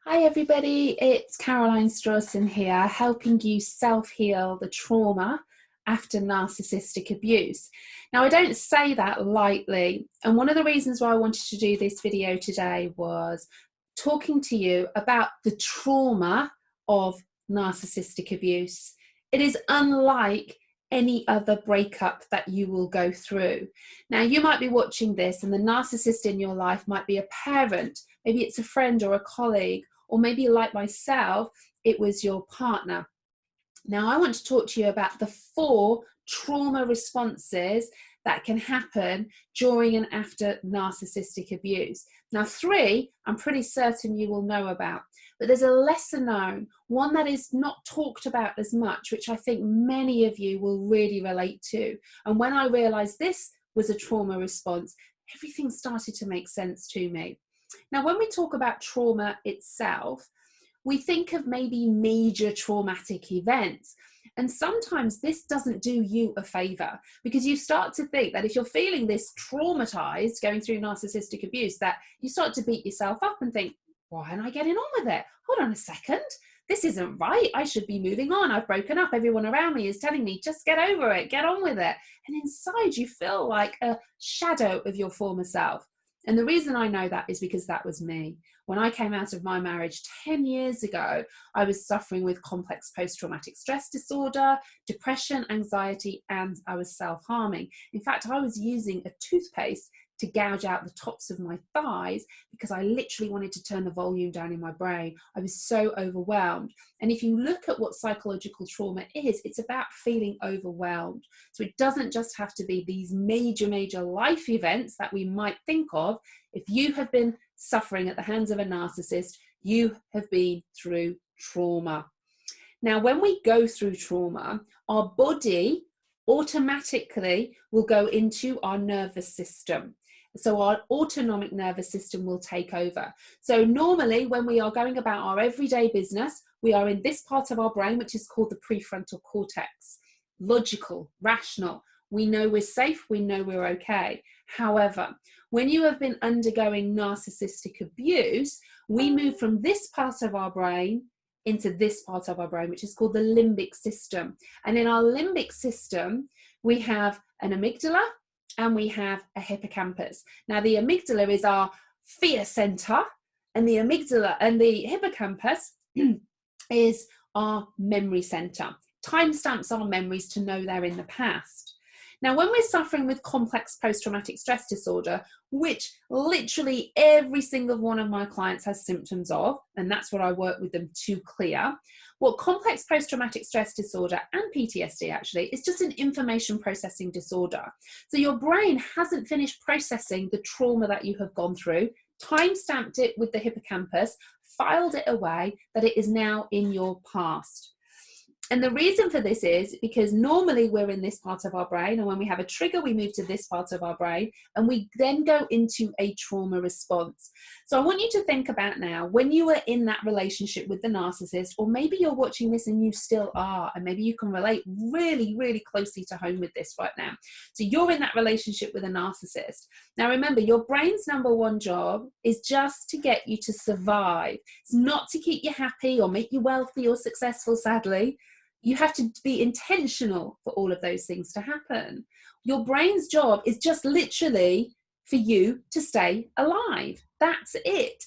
Hi everybody, it's Caroline Strawson here, helping you self-heal the trauma after narcissistic abuse. Now, I don't say that lightly, and one of the reasons why I wanted to do this video today was talking to you about the trauma of narcissistic abuse. It is unlike any other breakup that you will go through. Now, you might be watching this and the narcissist in your life might be a parent, maybe it's a friend or a colleague, or maybe like myself, it was your partner. Now, I want to talk to you about the 4 trauma responses that can happen during and after narcissistic abuse. Now, 3, I'm pretty certain you will know about, but there's a lesser known, one that is not talked about as much, which I think many of you will really relate to. And when I realized this was a trauma response, everything started to make sense to me. Now, when we talk about trauma itself, we think of maybe major traumatic events. And sometimes this doesn't do you a favor, because you start to think that if you're feeling this traumatized going through narcissistic abuse, that you start to beat yourself up and think, why am I getting on with it? Hold on a second. This isn't right. I should be moving on. I've broken up. Everyone around me is telling me, just get over it, get on with it. And inside you feel like a shadow of your former self. And the reason I know that is because that was me. When I came out of my marriage 10 years ago, I was suffering with complex post-traumatic stress disorder, depression, anxiety, and I was self-harming. In fact, I was using a toothpaste to gouge out the tops of my thighs because I literally wanted to turn the volume down in my brain. I was so overwhelmed. And if you look at what psychological trauma is, it's about feeling overwhelmed. So it doesn't just have to be these major life events that we might think of. If you have been suffering at the hands of a narcissist, you have been through trauma. Now, when we go through trauma, our body automatically will go into our nervous system. So our autonomic nervous system will take over. So normally when we are going about our everyday business, we are in this part of our brain, which is called the prefrontal cortex. Logical, rational. We know we're safe, we know we're okay. However, when you have been undergoing narcissistic abuse, we move from this part of our brain into this part of our brain, which is called the limbic system. And in our limbic system, we have an amygdala and we have a hippocampus. Now, the amygdala is our fear center, and the amygdala and the hippocampus is our memory center. Timestamps our memories to know they're in the past. Now, when we're suffering with complex post-traumatic stress disorder, which literally every single one of my clients has symptoms of, and that's what I work with them to clear, what complex post-traumatic stress disorder and PTSD actually is just an information processing disorder. So your brain hasn't finished processing the trauma that you have gone through, time-stamped it with the hippocampus, filed it away, that it is now in your past. And the reason for this is because normally we're in this part of our brain, and when we have a trigger, we move to this part of our brain, and we then go into a trauma response. So I want you to think about now, when you were in that relationship with the narcissist, or maybe you're watching this and you still are, and maybe you can relate really closely to home with this right now. So you're in that relationship with a narcissist. Now remember, your brain's number one job is just to get you to survive. It's not to keep you happy or make you wealthy or successful, sadly. You have to be intentional for all of those things to happen. Your brain's job is just literally for you to stay alive. That's it.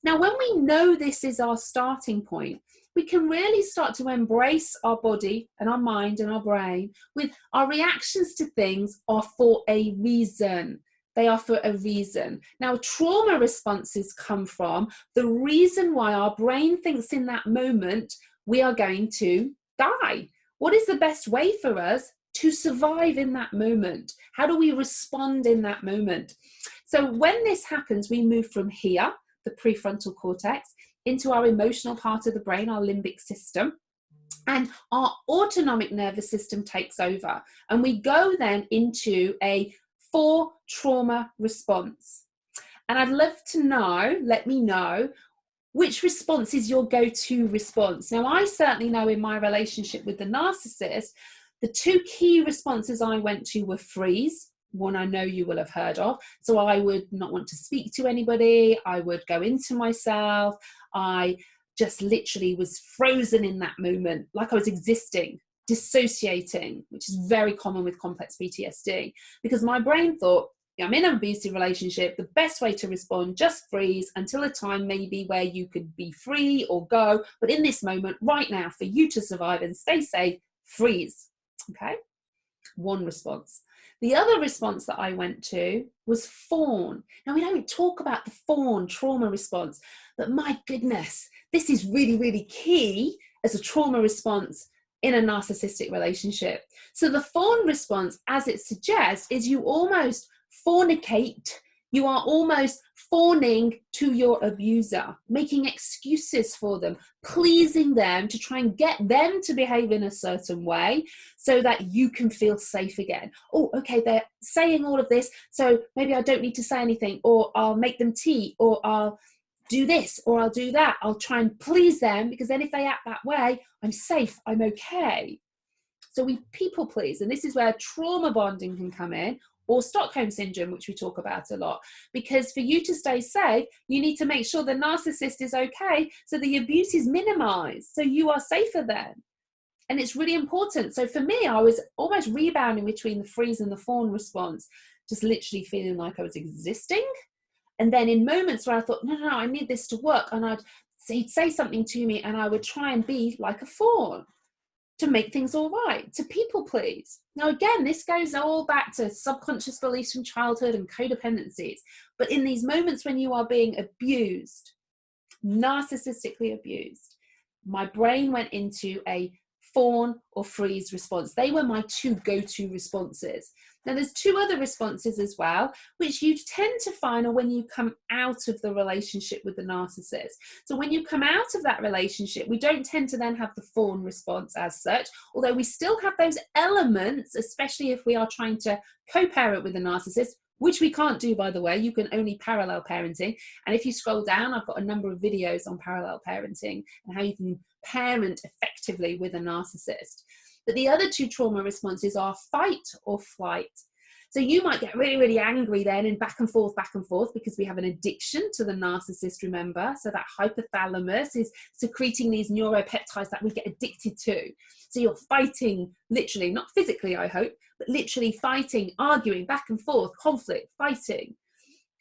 Now, when we know this is our starting point, we can really start to embrace our body and our mind and our brain with our reactions to things are for a reason. They are for a reason. Now, trauma responses come from the reason why our brain thinks in that moment we are going to die. What is the best way for us to survive in that moment? How do we respond in that moment? So when this happens, we move from here, the prefrontal cortex, into our emotional part of the brain, our limbic system, and our autonomic nervous system takes over. And we go then into a 4 trauma response. And I'd love to know, let me know, which response is your go-to response? Now, I certainly know in my relationship with the narcissist, the 2 key responses I went to were freeze one I know you will have heard of. So I would not want to speak to anybody. I would go into myself. I just literally was frozen in that moment, like I was existing, dissociating, which is very common with complex PTSD, because my brain thought, I'm in an abusive relationship. The best way to respond, just freeze until a time maybe where you could be free or go. But in this moment, right now, for you to survive and stay safe, freeze. Okay? One response. The other response that I went to was fawn. Now, we don't talk about the fawn trauma response, but my goodness, this is really, really key as a trauma response in a narcissistic relationship. So the fawn response, as it suggests, is you almost fornicate. You are almost fawning to your abuser, making excuses for them, pleasing them to try and get them to behave in a certain way so that you can feel safe again. Oh, okay, they're saying all of this, so maybe I don't need to say anything, or I'll make them tea, or I'll do this, or I'll do that. I'll try and please them, because then if they act that way, I'm safe, I'm okay. So we people please, and this is where trauma bonding can come in, or Stockholm syndrome, which we talk about a lot. Because for you to stay safe, you need to make sure the narcissist is okay, so the abuse is minimized, so you are safer then. And it's really important. So for me, I was almost rebounding between the freeze and the fawn response, just literally feeling like I was existing. And then in moments where I thought, no, I need this to work, and he'd say something to me, and I would try and be like a fawn to make things all right, to people please. Now, again, this goes all back to subconscious beliefs from childhood and codependencies. But in these moments when you are being abused, narcissistically abused, my brain went into a fawn or freeze response. They were my two go-to responses. Now, there's two other responses as well, which you tend to find are when you come out of the relationship with the narcissist. So when you come out of that relationship, we don't tend to then have the fawn response as such, although we still have those elements, especially if we are trying to co-parent with the narcissist, which we can't do, by the way. You can only parallel parenting. And if you scroll down, I've got a number of videos on parallel parenting and how you can parent effectively with a narcissist. But the other two trauma responses are fight or flight. So you might get really, really angry then, and back and forth, because we have an addiction to the narcissist, remember? So that hypothalamus is secreting these neuropeptides that we get addicted to. So you're fighting, literally, not physically, I hope, but literally fighting, arguing, back and forth, conflict, fighting.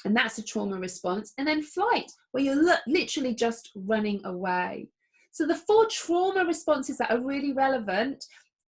And that's a trauma response. And then flight, where you're literally just running away. So the four trauma responses that are really relevant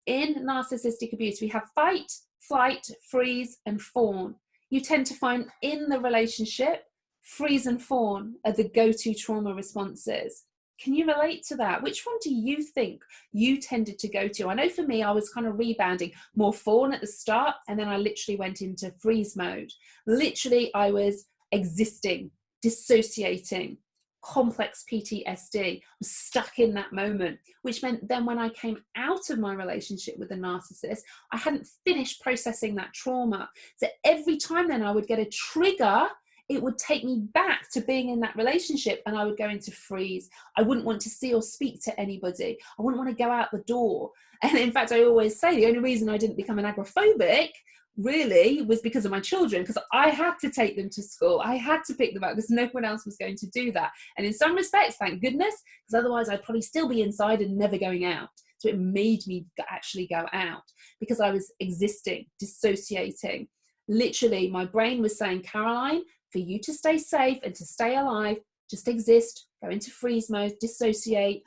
in narcissistic abuse, we have fight, flight, freeze, and fawn. You tend to find in the relationship, freeze and fawn are the go-to trauma responses. Can you relate to that? Which one do you think you tended to go to? I know for me, I was kind of rebounding more fawn at the start, and then I literally went into freeze mode. Literally, I was existing, dissociating, complex PTSD. I was stuck in that moment, which meant then when I came out of my relationship with a narcissist, I hadn't finished processing that trauma. So every time then I would get a trigger, it would take me back to being in that relationship, and I would go into freeze. I wouldn't want to see or speak to anybody. I wouldn't want to go out the door. And in fact, I always say the only reason I didn't become an agoraphobic really was because of my children, because I had to take them to school. I had to pick them up because no one else was going to do that. And in some respects, thank goodness, because otherwise I'd probably still be inside and never going out. So it made me actually go out because I was existing, dissociating. Literally, my brain was saying, Caroline, for you to stay safe and to stay alive, just exist, go into freeze mode, dissociate,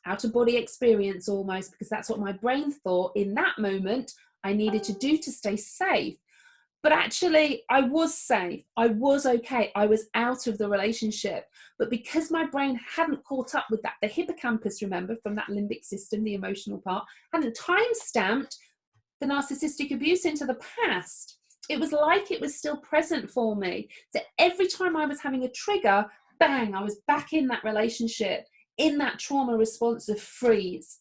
out of body experience almost, because that's what my brain thought in that moment I needed to do to stay safe. But actually, I was safe. I was okay. I was out of the relationship. But because my brain hadn't caught up with that, the hippocampus, remember, from that limbic system, the emotional part, hadn't time-stamped the narcissistic abuse into the past. It was like it was still present for me. So every time I was having a trigger, bang, I was back in that relationship, in that trauma response of freeze.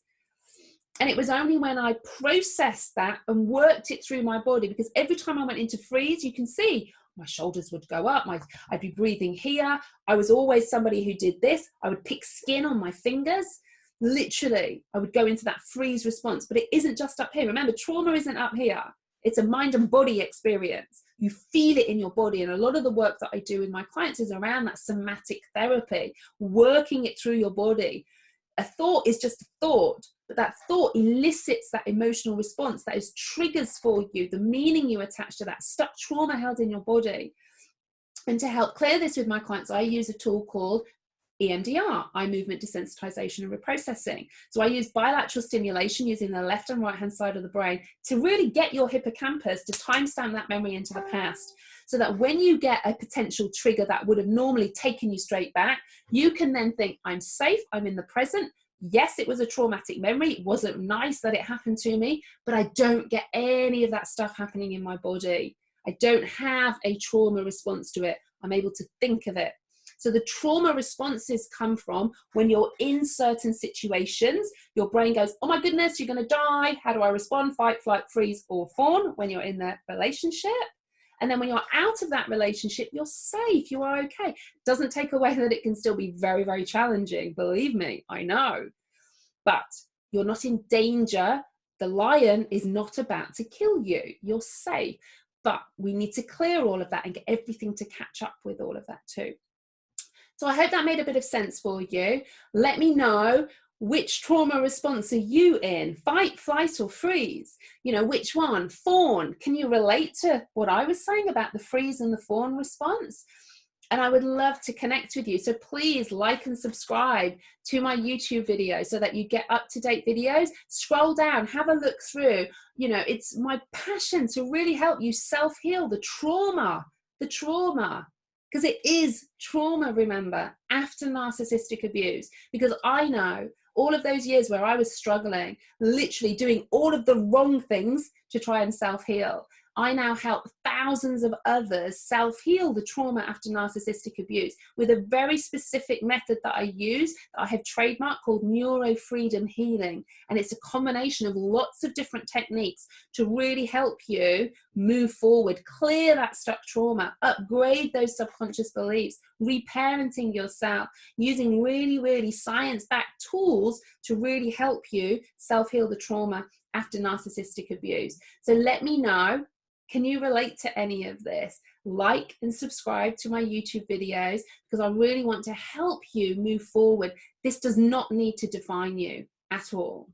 And it was only when I processed that and worked it through my body, because every time I went into freeze, you can see my shoulders would go up, I'd be breathing here. I was always somebody who did this. I would pick skin on my fingers. Literally, I would go into that freeze response. But it isn't just up here. Remember, trauma isn't up here. It's a mind and body experience. You feel it in your body. And a lot of the work that I do with my clients is around that somatic therapy, working it through your body. A thought is just a thought, but that thought elicits that emotional response, that is triggers for you, the meaning you attach to that stuck trauma held in your body. And to help clear this with my clients, I use a tool called EMDR, eye movement desensitization and reprocessing. So I use bilateral stimulation using the left and right hand side of the brain to really get your hippocampus to timestamp that memory into the past, so that when you get a potential trigger that would have normally taken you straight back, you can then think, I'm safe, I'm in the present. Yes, it was a traumatic memory. It wasn't nice that it happened to me, but I don't get any of that stuff happening in my body. I don't have a trauma response to it. I'm able to think of it. So the trauma responses come from when you're in certain situations, your brain goes, oh my goodness, you're going to die. How do I respond? Fight, flight, freeze, or fawn when you're in that relationship. And then when you're out of that relationship, you're safe, you are okay. Doesn't take away that it can still be very, very challenging. Believe me, I know. But you're not in danger. The lion is not about to kill you. You're safe. But we need to clear all of that and get everything to catch up with all of that too. So I hope that made a bit of sense for you. Let me know, which trauma response are you in? Fight, flight, or freeze? You know, which one? Fawn. Can you relate to what I was saying about the freeze and the fawn response? And I would love to connect with you. So please like and subscribe to my YouTube video so that you get up-to-date videos. Scroll down, have a look through. You know, it's my passion to really help you self-heal the trauma. Because it is trauma, remember, after narcissistic abuse. Because I know all of those years where I was struggling, literally doing all of the wrong things to try and self-heal. I now help thousands of others self-heal the trauma after narcissistic abuse with a very specific method that I use, that I have trademarked, called neuro-freedom healing. And it's a combination of lots of different techniques to really help you move forward, clear that stuck trauma, upgrade those subconscious beliefs, reparenting yourself, using really, really science-backed tools to really help you self-heal the trauma after narcissistic abuse. So let me know, can you relate to any of this? Like and subscribe to my YouTube videos, because I really want to help you move forward. This does not need to define you at all.